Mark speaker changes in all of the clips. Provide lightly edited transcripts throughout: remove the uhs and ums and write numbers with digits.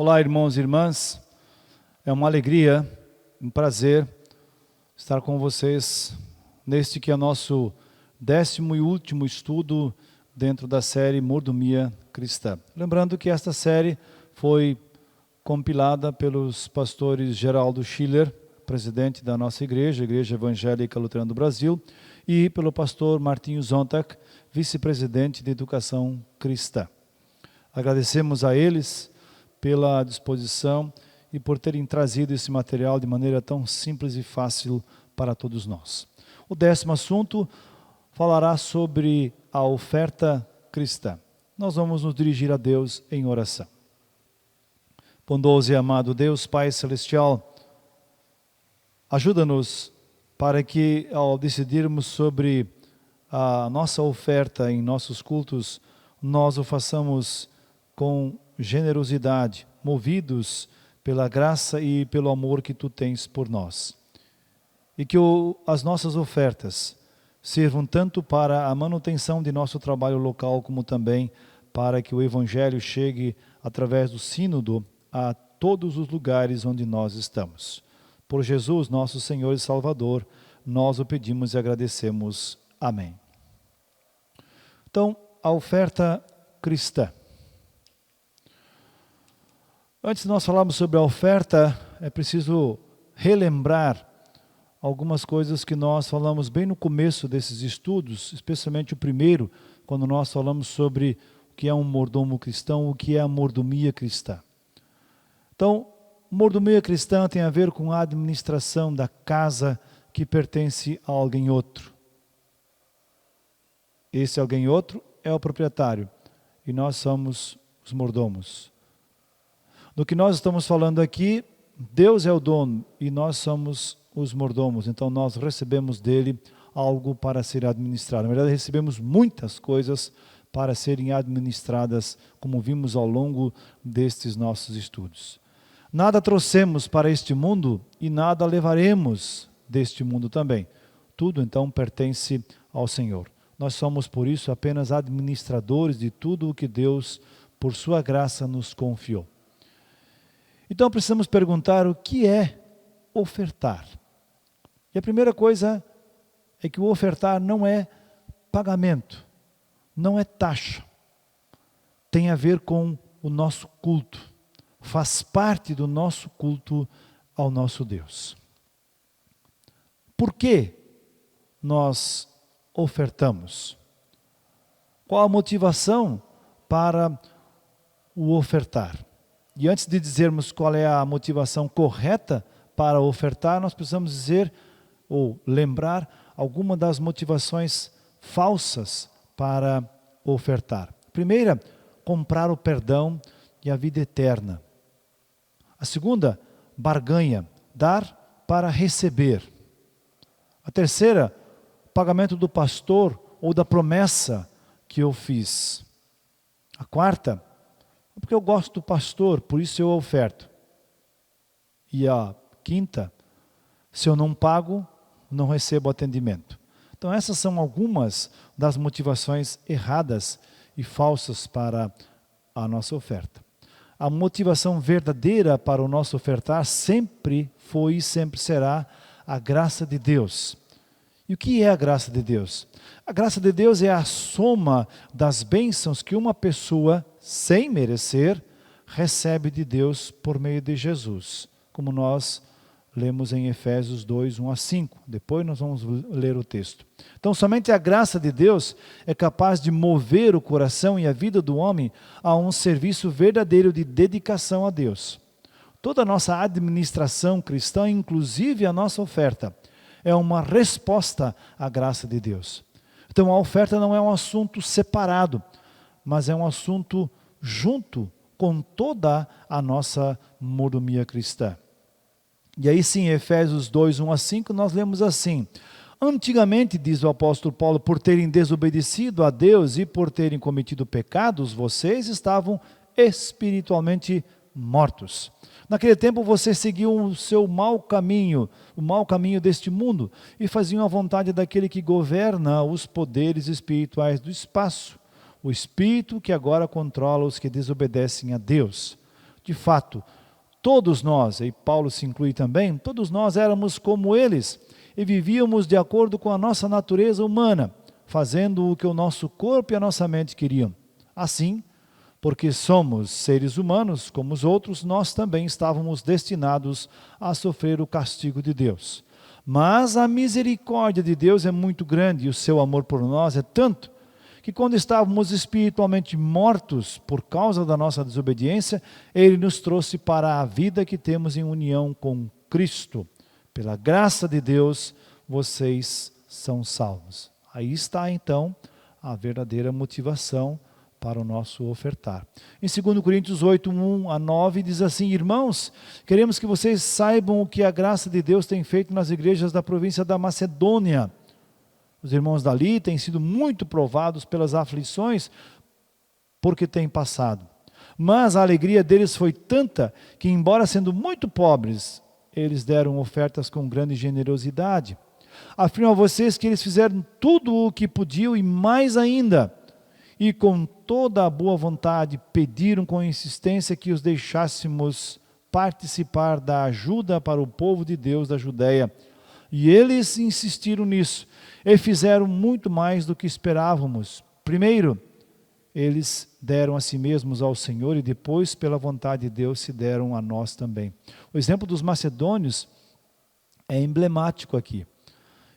Speaker 1: Olá, irmãos e irmãs. É uma alegria, um prazer estar com vocês neste que é nosso 10º e último estudo dentro da série Mordomia Cristã. Lembrando que esta série foi compilada pelos pastores Geraldo Schiller, presidente da nossa igreja, Igreja Evangélica Luterana do Brasil, e pelo pastor Martinho Zontak, vice-presidente de Educação Cristã. Agradecemos a eles pela disposição e por terem trazido esse material de maneira tão simples e fácil para todos nós. O 10º assunto falará sobre a oferta cristã. Nós vamos nos dirigir a Deus em oração. Bondoso e amado Deus, Pai Celestial, ajuda-nos para que, ao decidirmos sobre a nossa oferta em nossos cultos, nós o façamos com generosidade, movidos pela graça e pelo amor que Tu tens por nós. E que as nossas ofertas sirvam tanto para a manutenção de nosso trabalho local, como também para que o Evangelho chegue através do sínodo a todos os lugares onde nós estamos. Por Jesus, nosso Senhor e Salvador, nós o pedimos e agradecemos. Amém. Então, a oferta cristã. Antes de nós falarmos sobre a oferta, é preciso relembrar algumas coisas que nós falamos bem no começo desses estudos, especialmente o primeiro, quando nós falamos sobre o que é um mordomo cristão, o que é a mordomia cristã. Então, mordomia cristã tem a ver com a administração da casa que pertence a alguém outro. Esse alguém outro é o proprietário e nós somos os mordomos. No que nós estamos falando aqui, Deus é o dono e nós somos os mordomos. Então nós recebemos dele algo para ser administrado. Na verdade, recebemos muitas coisas para serem administradas, como vimos ao longo destes nossos estudos. Nada trouxemos para este mundo e nada levaremos deste mundo também. Tudo então pertence ao Senhor. Nós somos, por isso, apenas administradores de tudo o que Deus, por sua graça, nos confiou. Então precisamos perguntar o que é ofertar. E a primeira coisa é que o ofertar não é pagamento, não é taxa. Tem a ver com o nosso culto. Faz parte do nosso culto ao nosso Deus. Por que nós ofertamos? Qual a motivação para o ofertar? E antes de dizermos qual é a motivação correta para ofertar, nós precisamos dizer ou lembrar alguma das motivações falsas para ofertar. Primeira, comprar o perdão e a vida eterna. A segunda, barganha, dar para receber. A terceira, pagamento do pastor ou da promessa que eu fiz. A quarta, porque eu gosto do pastor, por isso eu oferto. E a quinta, se eu não pago, não recebo atendimento. Então essas são algumas das motivações erradas e falsas para a nossa oferta. A motivação verdadeira para o nosso ofertar sempre foi e sempre será a graça de Deus. E o que é a graça de Deus? A graça de Deus é a soma das bênçãos que uma pessoa, sem merecer, recebe de Deus por meio de Jesus, como nós lemos em Efésios 2, 1 a 5. Depois nós vamos ler o texto. Então, somente a graça de Deus é capaz de mover o coração e a vida do homem a um serviço verdadeiro de dedicação a Deus. Toda a nossa administração cristã, inclusive a nossa oferta, é uma resposta à graça de Deus. Então, a oferta não é um assunto separado, mas é um assunto junto com toda a nossa mordomia cristã. E aí sim, Efésios 2, 1 a 5, nós lemos assim: antigamente, diz o apóstolo Paulo, por terem desobedecido a Deus e por terem cometido pecados, vocês estavam espiritualmente mortos. Naquele tempo vocês seguiam o seu mau caminho, o mau caminho deste mundo, e faziam a vontade daquele que governa os poderes espirituais do espaço, o espírito que agora controla os que desobedecem a Deus. De fato, todos nós, e Paulo se inclui também, todos nós éramos como eles e vivíamos de acordo com a nossa natureza humana, fazendo o que o nosso corpo e a nossa mente queriam. Assim, porque somos seres humanos como os outros, nós também estávamos destinados a sofrer o castigo de Deus. Mas a misericórdia de Deus é muito grande e o seu amor por nós é tanto que quando estávamos espiritualmente mortos por causa da nossa desobediência, Ele nos trouxe para a vida que temos em união com Cristo. Pela graça de Deus, vocês são salvos. Aí está então a verdadeira motivação para o nosso ofertar. Em 2 Coríntios 8, 1 a 9, diz assim: Irmãos, queremos que vocês saibam o que a graça de Deus tem feito nas igrejas da província da Macedônia. Os irmãos dali têm sido muito provados pelas aflições porque têm passado. Mas a alegria deles foi tanta que, embora sendo muito pobres, eles deram ofertas com grande generosidade. Afirmo a vocês que eles fizeram tudo o que podiam e mais ainda, e com toda a boa vontade pediram com insistência que os deixássemos participar da ajuda para o povo de Deus da Judeia. E eles insistiram nisso e fizeram muito mais do que esperávamos. Primeiro, eles deram a si mesmos ao Senhor e depois, pela vontade de Deus, se deram a nós também. O exemplo dos macedônios é emblemático aqui.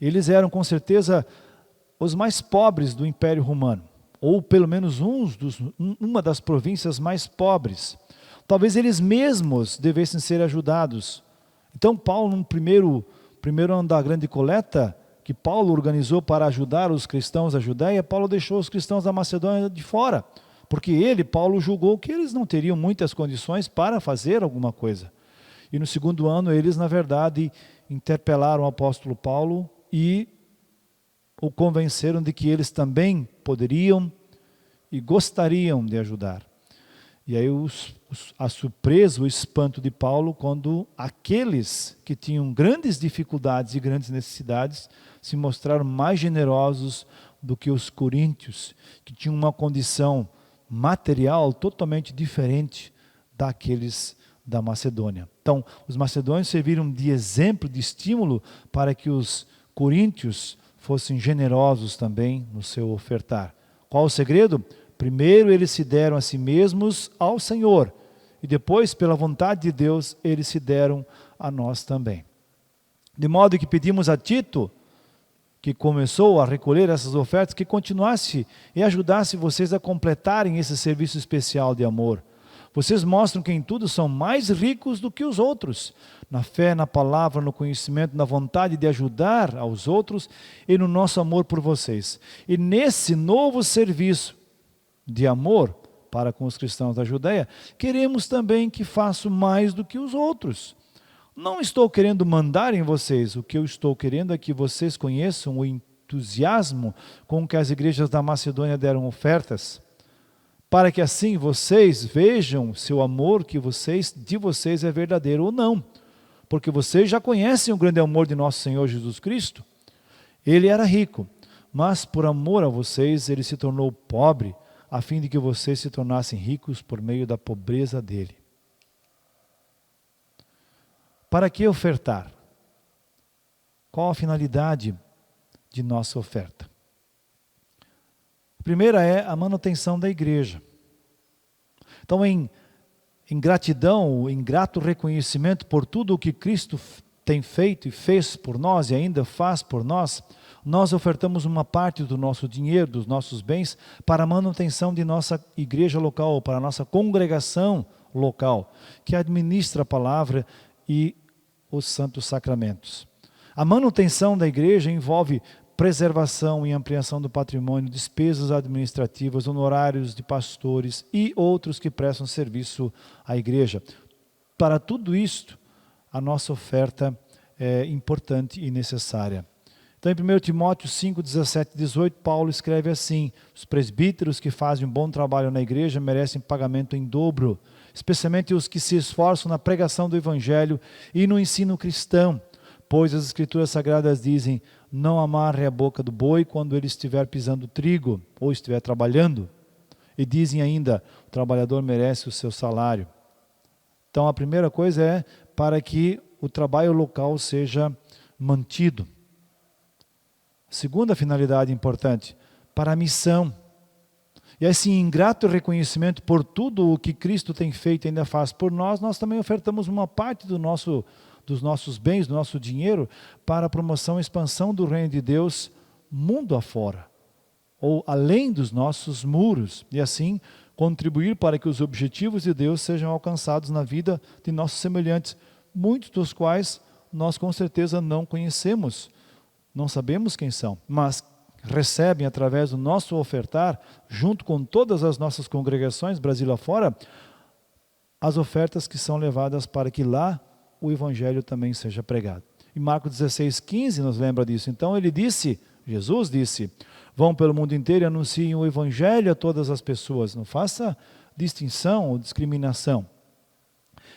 Speaker 1: Eles eram com certeza os mais pobres do Império Romano, ou pelo menos uma das províncias mais pobres. Talvez eles mesmos devessem ser ajudados. Então Paulo, no primeiro ano da grande coleta, que Paulo organizou para ajudar os cristãos da Judeia, Paulo deixou os cristãos da Macedônia de fora, porque Paulo julgou que eles não teriam muitas condições para fazer alguma coisa. E no segundo ano eles, na verdade, interpelaram o apóstolo Paulo e o convenceram de que eles também poderiam e gostariam de ajudar. E aí a surpresa, o espanto de Paulo, quando aqueles que tinham grandes dificuldades e grandes necessidades se mostraram mais generosos do que os coríntios, que tinham uma condição material totalmente diferente daqueles da Macedônia. Então, os macedônios serviram de exemplo, de estímulo para que os coríntios fossem generosos também no seu ofertar. Qual o segredo? Primeiro eles se deram a si mesmos ao Senhor e depois, pela vontade de Deus, eles se deram a nós também. De modo que pedimos a Tito, que começou a recolher essas ofertas, que continuasse e ajudasse vocês a completarem esse serviço especial de amor. Vocês mostram que em tudo são mais ricos do que os outros, na fé, na palavra, no conhecimento, na vontade de ajudar aos outros e no nosso amor por vocês. E nesse novo serviço de amor para com os cristãos da Judeia, queremos também que façam mais do que os outros. Não estou querendo mandar em vocês, o que eu estou querendo é que vocês conheçam o entusiasmo com que as igrejas da Macedônia deram ofertas, para que assim vocês vejam se o amor de vocês é verdadeiro ou não, porque vocês já conhecem o grande amor de nosso Senhor Jesus Cristo. Ele era rico, mas por amor a vocês ele se tornou pobre, a fim de que vocês se tornassem ricos por meio da pobreza dele. Para que ofertar? Qual a finalidade de nossa oferta? A primeira é a manutenção da igreja. Então, em gratidão, em grato reconhecimento por tudo o que Cristo tem feito e fez por nós e ainda faz por nós, nós ofertamos uma parte do nosso dinheiro, dos nossos bens, para a manutenção de nossa igreja local, para a nossa congregação local, que administra a palavra e os santos sacramentos. A manutenção da igreja envolve preservação e ampliação do patrimônio, despesas administrativas, honorários de pastores e outros que prestam serviço à igreja. Para tudo isto, a nossa oferta é importante e necessária. Então, em 1 Timóteo 5, 17 e 18, Paulo escreve assim: os presbíteros que fazem um bom trabalho na igreja merecem pagamento em dobro, especialmente os que se esforçam na pregação do evangelho e no ensino cristão, pois as escrituras sagradas dizem: não amarre a boca do boi quando ele estiver pisando trigo ou estiver trabalhando. E dizem ainda: o trabalhador merece o seu salário. Então a primeira coisa é para que o trabalho local seja mantido. Segunda finalidade importante, para a missão. E esse ingrato reconhecimento por tudo o que Cristo tem feito e ainda faz por nós, nós também ofertamos uma parte dos nossos bens, do nosso dinheiro, para a promoção e expansão do reino de Deus mundo afora, ou além dos nossos muros, e assim contribuir para que os objetivos de Deus sejam alcançados na vida de nossos semelhantes, muitos dos quais nós com certeza não conhecemos, não sabemos quem são, mas recebem através do nosso ofertar, junto com todas as nossas congregações, Brasil afora, as ofertas que são levadas para que lá o Evangelho também seja pregado. Em Marcos 16:15 nos lembra disso. Então ele disse, Jesus disse, vão pelo mundo inteiro e anunciem o Evangelho a todas as pessoas. Não faça distinção ou discriminação.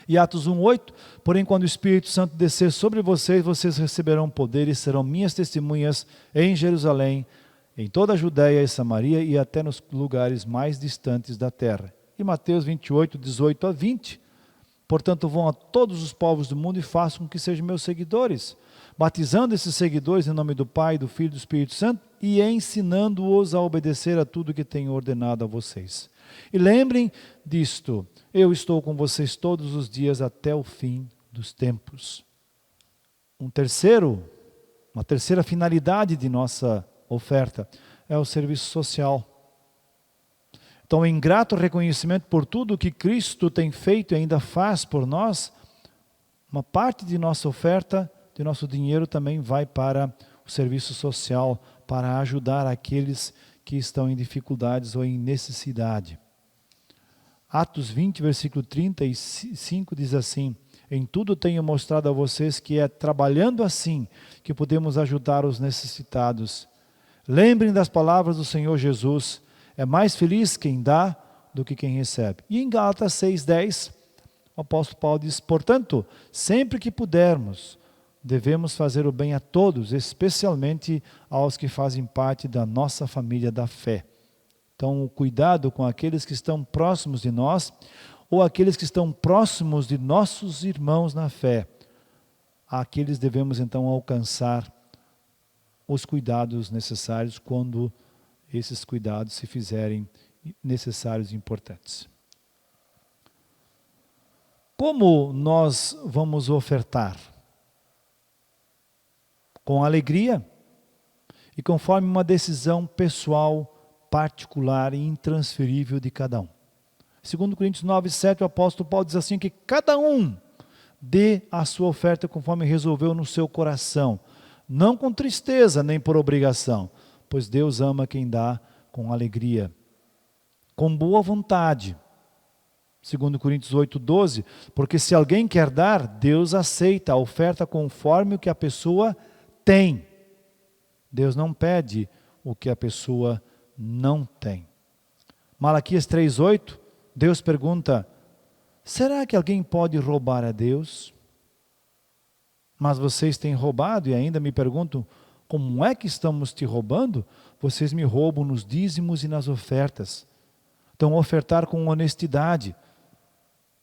Speaker 1: E Atos 1:8, porém quando o Espírito Santo descer sobre vocês, vocês receberão poder e serão minhas testemunhas em Jerusalém, em toda a Judéia e Samaria e até nos lugares mais distantes da terra. E Mateus 28:18-20, portanto vão a todos os povos do mundo e façam com que sejam meus seguidores, batizando esses seguidores em nome do Pai, do Filho e do Espírito Santo e ensinando-os a obedecer a tudo que tenho ordenado a vocês. E lembrem disto, eu estou com vocês todos os dias até o fim dos tempos. Uma terceira finalidade de nossa oferta é o serviço social. Então, em grato reconhecimento por tudo que Cristo tem feito e ainda faz por nós, uma parte de nossa oferta, de nosso dinheiro também vai para o serviço social, para ajudar aqueles que estão em dificuldades ou em necessidade. Atos 20, versículo 35 diz assim, em tudo tenho mostrado a vocês que é trabalhando assim que podemos ajudar os necessitados. Lembrem das palavras do Senhor Jesus, é mais feliz quem dá do que quem recebe. E em Gálatas 6:10, o apóstolo Paulo diz, portanto, sempre que pudermos, devemos fazer o bem a todos, especialmente aos que fazem parte da nossa família da fé. Então, o cuidado com aqueles que estão próximos de nós, ou aqueles que estão próximos de nossos irmãos na fé. Aqueles devemos então alcançar os cuidados necessários quando esses cuidados se fizerem necessários e importantes. Como nós vamos ofertar? Com alegria e conforme uma decisão pessoal, particular e intransferível de cada um. Segundo Coríntios 9:7, o apóstolo Paulo diz assim, que cada um dê a sua oferta conforme resolveu no seu coração, não com tristeza nem por obrigação, pois Deus ama quem dá com alegria, com boa vontade. Segundo Coríntios 8:12, porque se alguém quer dar, Deus aceita a oferta conforme o que a pessoa tem. Deus não pede o que a pessoa não tem. Malaquias 3:8, Deus pergunta, será que alguém pode roubar a Deus? Mas vocês têm roubado e ainda me perguntam, como é que estamos te roubando? Vocês me roubam nos dízimos e nas ofertas. Então, ofertar com honestidade.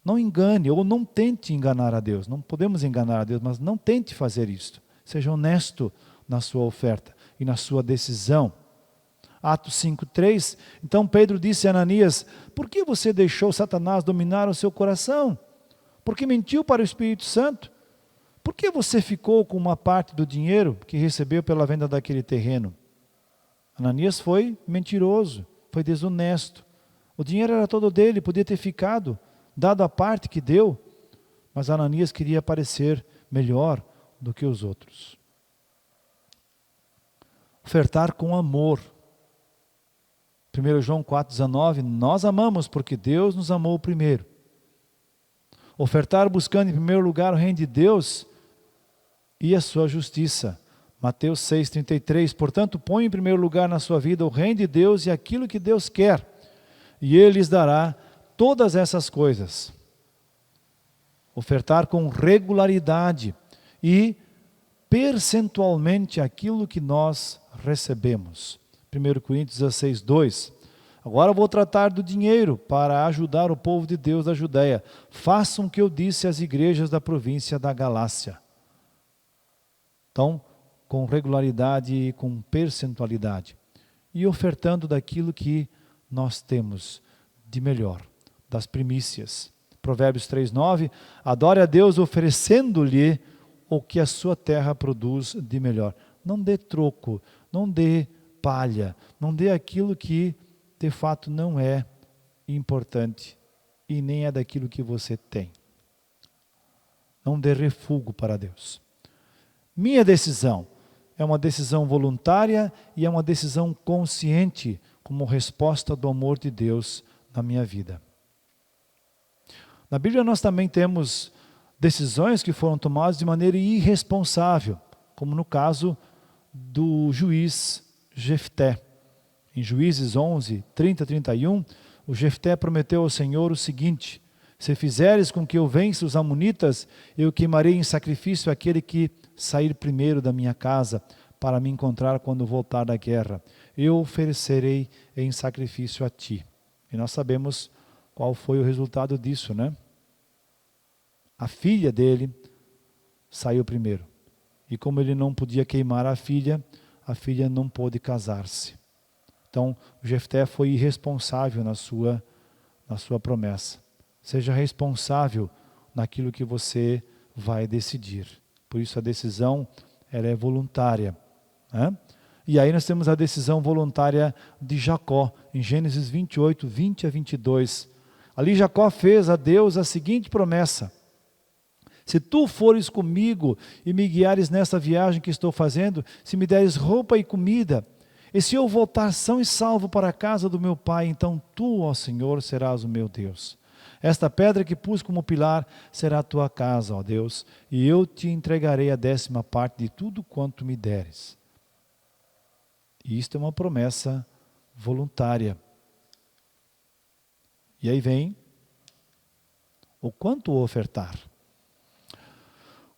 Speaker 1: Não engane ou não tente enganar a Deus. Não podemos enganar a Deus, mas não tente fazer isso. Seja honesto na sua oferta e na sua decisão. Atos 5:3, então Pedro disse a Ananias, por que você deixou Satanás dominar o seu coração? Por que mentiu para o Espírito Santo? Por que você ficou com uma parte do dinheiro que recebeu pela venda daquele terreno? Ananias foi mentiroso, foi desonesto. O dinheiro era todo dele, podia ter ficado, dado a parte que deu, mas Ananias queria parecer melhor do que os outros. Ofertar com amor. 1 João 4,19, nós amamos porque Deus nos amou primeiro. Ofertar buscando em primeiro lugar o reino de Deus e a sua justiça. Mateus 6,33, portanto põe em primeiro lugar na sua vida o reino de Deus e aquilo que Deus quer, e Ele lhes dará todas essas coisas. Ofertar com regularidade e percentualmente aquilo que nós recebemos. 1 Coríntios 16:2, Agora eu vou tratar do dinheiro para ajudar o povo de Deus da Judéia. Façam o que eu disse às igrejas da província da Galácia. Então, com regularidade e com percentualidade. E ofertando daquilo que nós temos de melhor, das primícias. Provérbios 3:9, adore a Deus oferecendo-lhe o que a sua terra produz de melhor. Não dê troco, não dê palha, não dê aquilo que de fato não é importante e nem é daquilo que você tem. Não dê refúgio para Deus. Minha decisão é uma decisão voluntária e é uma decisão consciente como resposta do amor de Deus na minha vida. Na Bíblia nós também temos decisões que foram tomadas de maneira irresponsável, como no caso do juiz Jefté. Em Juízes 11, 30 e 31, o Jefté prometeu ao Senhor o seguinte: se fizeres com que eu vença os amonitas, eu queimarei em sacrifício aquele que sair primeiro da minha casa, para me encontrar quando voltar da guerra. Eu oferecerei em sacrifício a ti. E nós sabemos qual foi o resultado disso, né? A filha dele saiu primeiro. E como ele não podia queimar a filha não pôde casar-se. Então, o Jefté foi irresponsável na sua promessa. Seja responsável naquilo que você vai decidir. Por isso a decisão ela é voluntária. Né? E aí nós temos a decisão voluntária de Jacó, em Gênesis 28, 20 a 22. Ali Jacó fez a Deus a seguinte promessa: se tu fores comigo e me guiares nessa viagem que estou fazendo, se me deres roupa e comida, e se eu voltar são e salvo para a casa do meu pai, então tu, ó Senhor, serás o meu Deus. Esta pedra que pus como pilar será a tua casa, ó Deus, e eu te entregarei a 10ª de tudo quanto me deres. E isto é uma promessa voluntária. E aí vem o quanto ofertar.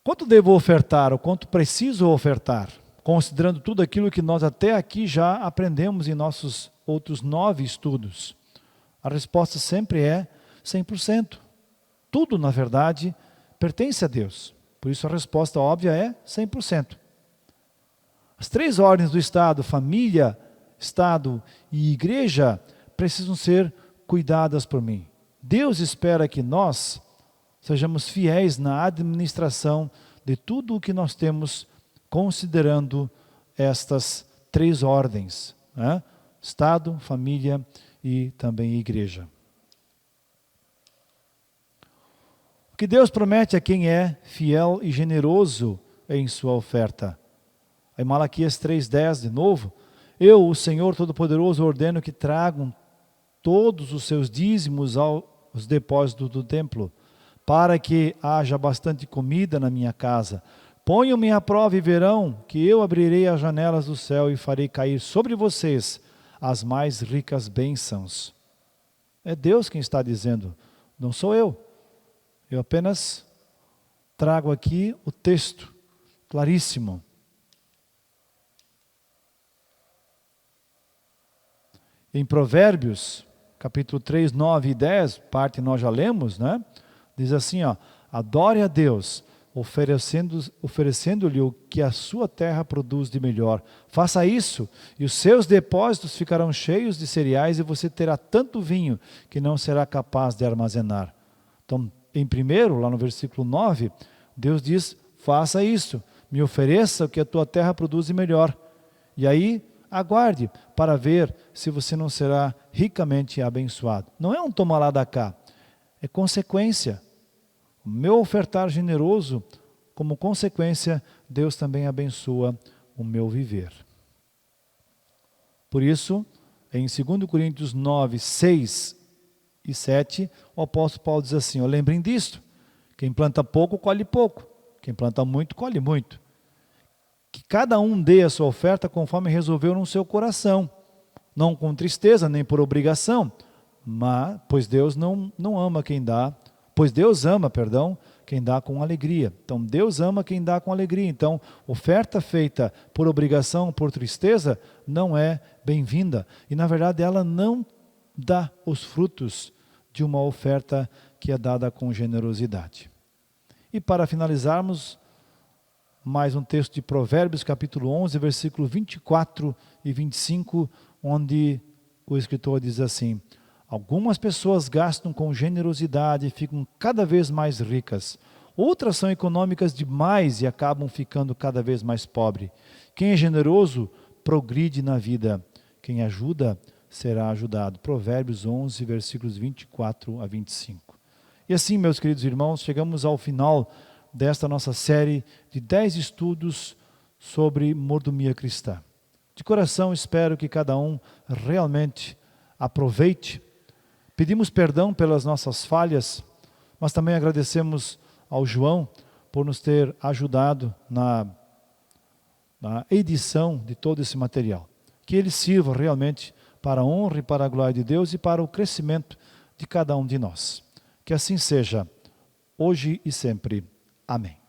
Speaker 1: Quanto devo ofertar, ou quanto preciso ofertar, considerando tudo aquilo que nós até aqui já aprendemos em nossos outros 9 estudos? A resposta sempre é 100%. Tudo, na verdade, pertence a Deus. Por isso a resposta óbvia é 100%. As 3 ordens do Estado, família, Estado e igreja, precisam ser cuidadas por mim. Deus espera que nós sejamos fiéis na administração de tudo o que nós temos, considerando estas 3 ordens, né? Estado, família e também igreja. O que Deus promete a quem é fiel e generoso em sua oferta. Em Malaquias 3:10 de novo, eu, o Senhor Todo-Poderoso, ordeno que tragam todos os seus dízimos aos depósitos do templo, para que haja bastante comida na minha casa. Ponham-me à prova e verão que eu abrirei as janelas do céu e farei cair sobre vocês as mais ricas bênçãos. É Deus quem está dizendo, não sou eu. Eu apenas trago aqui o texto, claríssimo. Em Provérbios, capítulo 3, 9 e 10, parte nós já lemos, né? Diz assim, ó, adore a Deus, oferecendo-lhe o que a sua terra produz de melhor. Faça isso, e os seus depósitos ficarão cheios de cereais, e você terá tanto vinho que não será capaz de armazenar. Então, em primeiro, lá no versículo 9, Deus diz, faça isso, me ofereça o que a tua terra produz de melhor. E aí, aguarde para ver se você não será ricamente abençoado. Não é um toma lá da cá, é consequência. O meu ofertar generoso, como consequência, Deus também abençoa o meu viver. Por isso, em 2 Coríntios 9, 6 e 7, o apóstolo Paulo diz assim, lembrem disto, quem planta pouco, colhe pouco, quem planta muito, colhe muito. Que cada um dê a sua oferta conforme resolveu no seu coração, não com tristeza nem por obrigação, mas, pois Deus ama quem dá com alegria. Então Deus ama quem dá com alegria. Então oferta feita por obrigação, por tristeza, não é bem-vinda. E na verdade ela não dá os frutos de uma oferta que é dada com generosidade. E para finalizarmos, mais um texto de Provérbios, capítulo 11, versículo 24 e 25, onde o escritor diz assim: algumas pessoas gastam com generosidade e ficam cada vez mais ricas. Outras são econômicas demais e acabam ficando cada vez mais pobres. Quem é generoso progride na vida. Quem ajuda será ajudado. Provérbios 11, versículos 24 a 25. E assim, meus queridos irmãos, chegamos ao final desta nossa série de 10 estudos sobre mordomia cristã. De coração, espero que cada um realmente aproveite. Pedimos perdão pelas nossas falhas, mas também agradecemos ao João por nos ter ajudado na edição de todo esse material. Que ele sirva realmente para a honra e para a glória de Deus e para o crescimento de cada um de nós. Que assim seja, hoje e sempre. Amém.